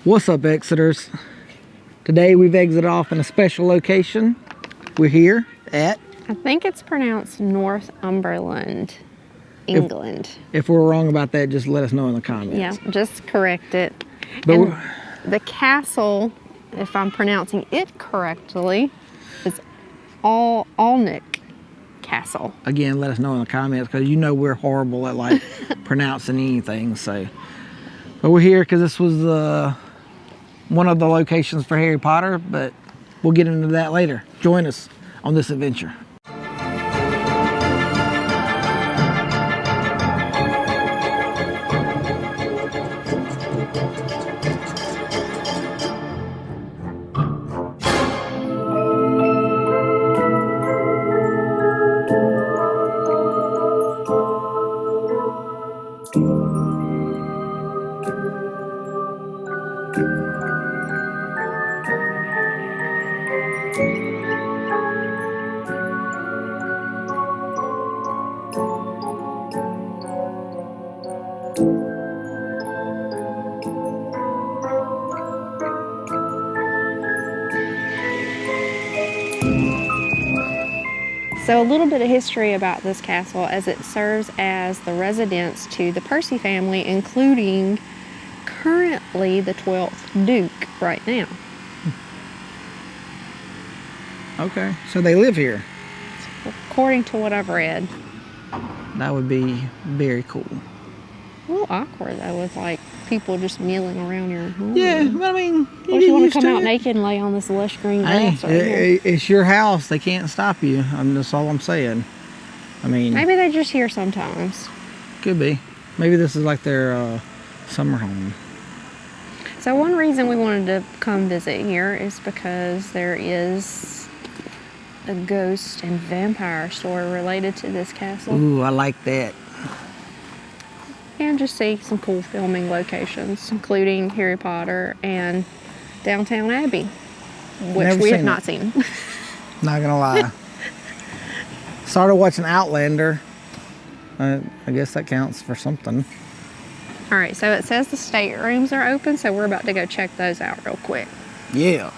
What's up, Exeters? Today we've exited off in a special location. We're here at... I think it's pronounced Northumberland, England. If we're wrong about that, just let us know in the comments. Yeah, just correct it. But and the castle, if I'm pronouncing it correctly, is Alnwick Castle. Again, let us know in the comments, because you know we're horrible at like pronouncing anything. So, but we're here because this was one of the locations for Harry Potter, but we'll get into that later. Join us on this adventure. So a little bit of history about this castle, as it serves as the residence to the Percy family, including currently the 12th Duke right now. Okay, so they live here. According to what I've read. That would be very cool. A little awkward though, with like people just milling around your home. Yeah, but I mean, what if you want to come out naked and lay on this lush green grass? It's your house. They can't stop you. That's all I'm saying. I mean, maybe they're just here sometimes. Could be. Maybe this is like their summer home. So one reason we wanted to come visit here is because there is a ghost and vampire story related to this castle. Ooh, I like that. And just see some cool filming locations, including Harry Potter and Downtown Abbey, which we have not seen. Not gonna lie. Started watching Outlander. I guess that counts for something. All right, so it says the staterooms are open, so we're about to go check those out real quick. Yeah.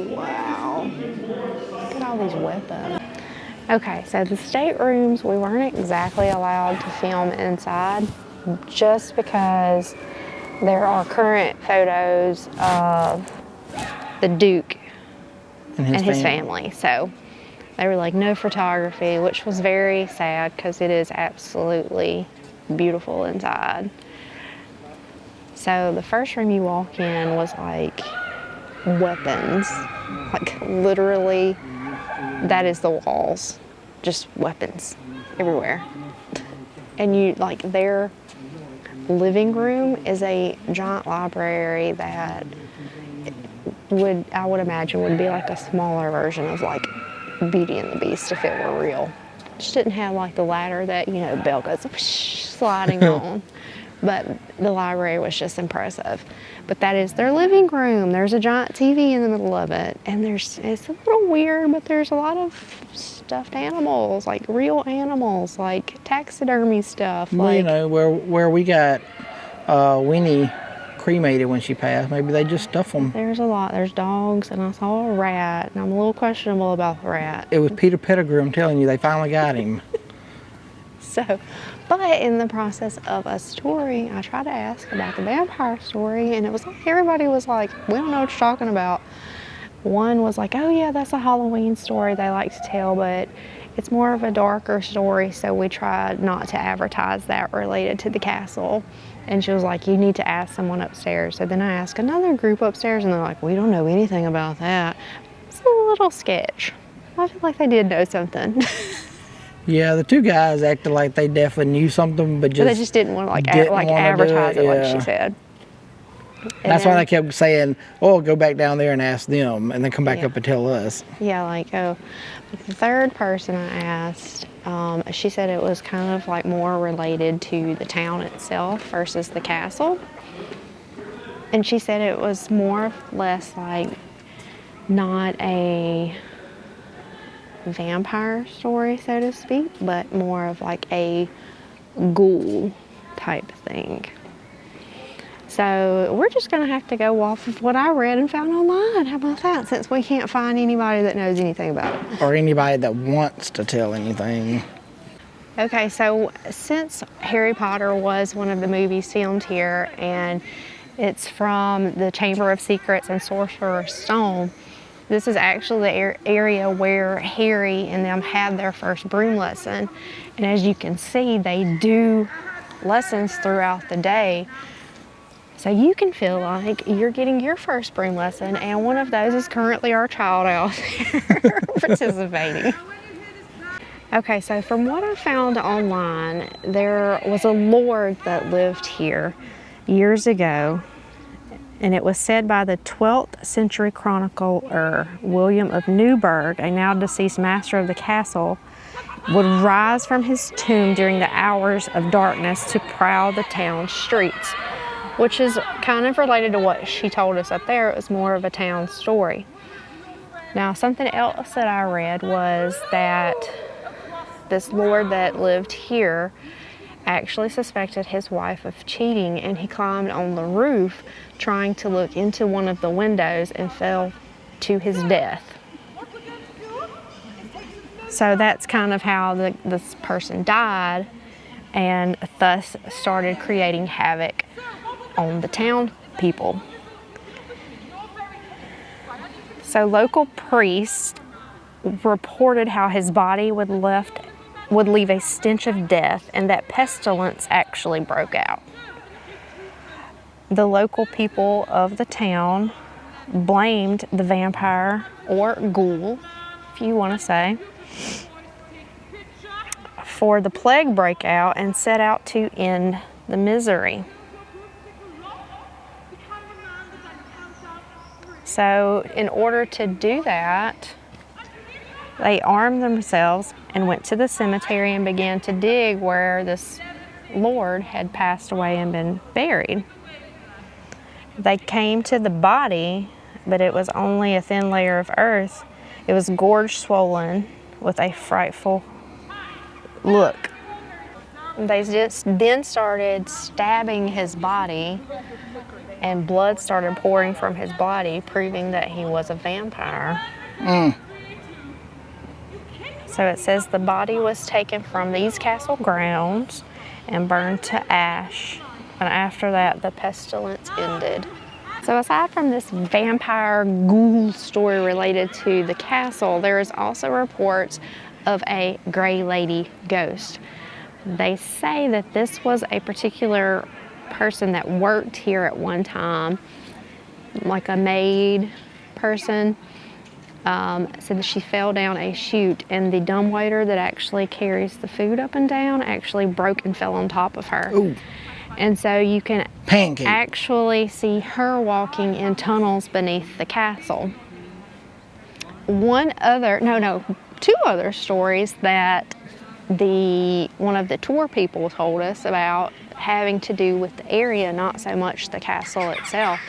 Wow. Look at all these weapons. Okay, so the staterooms, we weren't exactly allowed to film inside just because there are current photos of the Duke and his family. So they were like, no photography, which was very sad because it is absolutely beautiful inside. So the first room you walk in was like weapons, like literally that is the walls, just weapons everywhere. And you like their living room is a giant library that I would imagine would be like a smaller version of like Beauty and the Beast if it were real. Just didn't have like the ladder that, you know, Belle goes sliding on. But the library was just impressive. But that is their living room. There's a giant TV in the middle of it. And it's a little weird, but there's a lot of stuffed animals, like real animals, like taxidermy stuff. Well, you know, where we got Winnie cremated when she passed, maybe they just stuff them. There's a lot. There's dogs, and I saw a rat, and I'm a little questionable about the rat. It was Peter Pettigrew, I'm telling you, they finally got him. So, but in the process of a story, I tried to ask about the vampire story, and it was like, everybody was like, we don't know what you're talking about. One was like, oh yeah, that's a Halloween story they like to tell, but it's more of a darker story, so we tried not to advertise that related to the castle. And she was like, you need to ask someone upstairs. So then I asked another group upstairs, and they're like, we don't know anything about that. It's a little sketch. I feel like they did know something. Yeah, the two guys acted like they definitely knew something, but they just didn't want to like advertise it like she said. That's why they kept saying, oh, go back down there and ask them, and then come back up and tell us. Yeah, like, oh. The third person I asked, She said it was kind of like more related to the town itself versus the castle. And she said it was more or less like not a vampire story, so to speak, but more of like a ghoul type thing. So we're just gonna have to go off of what I read and found online. How about that? Since we can't find anybody that knows anything about it. Or anybody that wants to tell anything. Okay, so since Harry Potter was one of the movies filmed here, and it's from the Chamber of Secrets and Sorcerer's Stone, this is actually the area where Harry and them had their first broom lesson. And as you can see, they do lessons throughout the day. So you can feel like you're getting your first broom lesson, and one of those is currently our child out there participating. Okay, so from what I found online, there was a lord that lived here years ago, and it was said by the 12th century chronicler William of Newburgh, a now deceased master of the castle, would rise from his tomb during the hours of darkness to prowl the town streets, which is kind of related to what she told us up there. It was more of a town story. Now, something else that I read was that this lord that lived here actually suspected his wife of cheating, and he climbed on the roof trying to look into one of the windows and fell to his death. So that's kind of how this person died, and thus started creating havoc on the town people. So local priests reported how his body would leave a stench of death, and that pestilence actually broke out. The local people of the town blamed the vampire, or ghoul, if you want to say, for the plague breakout and set out to end the misery. So in order to do that, they armed themselves and went to the cemetery and began to dig where this lord had passed away and been buried. They came to the body, but it was only a thin layer of earth. It was gorged, swollen, with a frightful look. They just then started stabbing his body, and blood started pouring from his body, proving that he was a vampire. So it says the body was taken from these castle grounds and burned to ash, and after that the pestilence ended. So aside from this vampire ghoul story related to the castle, there is also reports of a gray lady ghost. They say that this was a particular person that worked here at one time, like a maid person. Said that she fell down a chute, and the dumbwaiter that actually carries the food up and down actually broke and fell on top of her. Ooh. And so you can Pancake. actually see her walking in tunnels beneath the castle. Two other stories that one of the tour people told us about, having to do with the area, not so much the castle itself,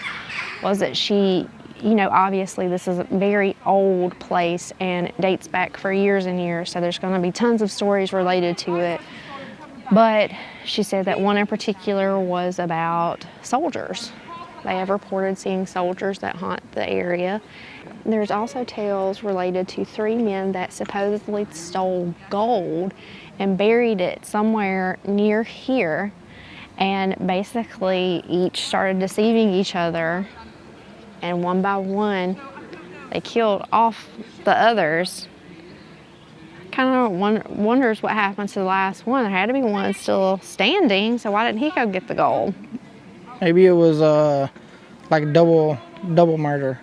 was that she, obviously this is a very old place and it dates back for years and years, so there's going to be tons of stories related to it. But she said that one in particular was about soldiers. They have reported seeing soldiers that haunt the area. There's also tales related to 3 men that supposedly stole gold and buried it somewhere near here, and basically each started deceiving each other, and one by one they killed off the others. Kind of wonders what happened to the last one. There had to be one still standing, so why didn't he go get the gold? Maybe it was like double murder.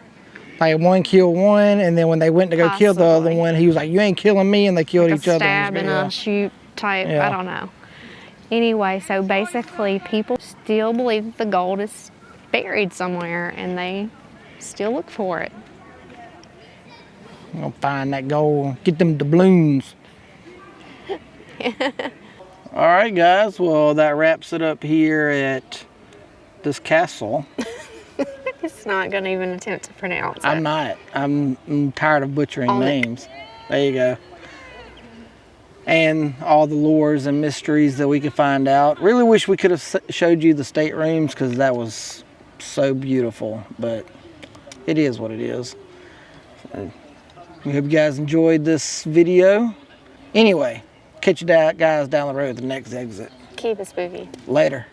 Like one killed one, and then when they went to go kill the other one, he was like, "You ain't killing me," and they killed each other. Stab and a shoot type. Yeah. I don't know. Anyway, so basically, people still believe that the gold is buried somewhere, and they still look for it. I'm gonna find that gold. Get them doubloons. All right, guys. Well, that wraps it up here at this castle. It's not going to even attempt to pronounce it. I'm not. I'm tired of butchering Alnwick. names. There you go. And all the lores and mysteries that we could find out. Really wish we could have showed you the staterooms because that was so beautiful. But it is what it is. So, we hope you guys enjoyed this video. Anyway, catch you guys down the road at the next exit. Keep it spooky. Later.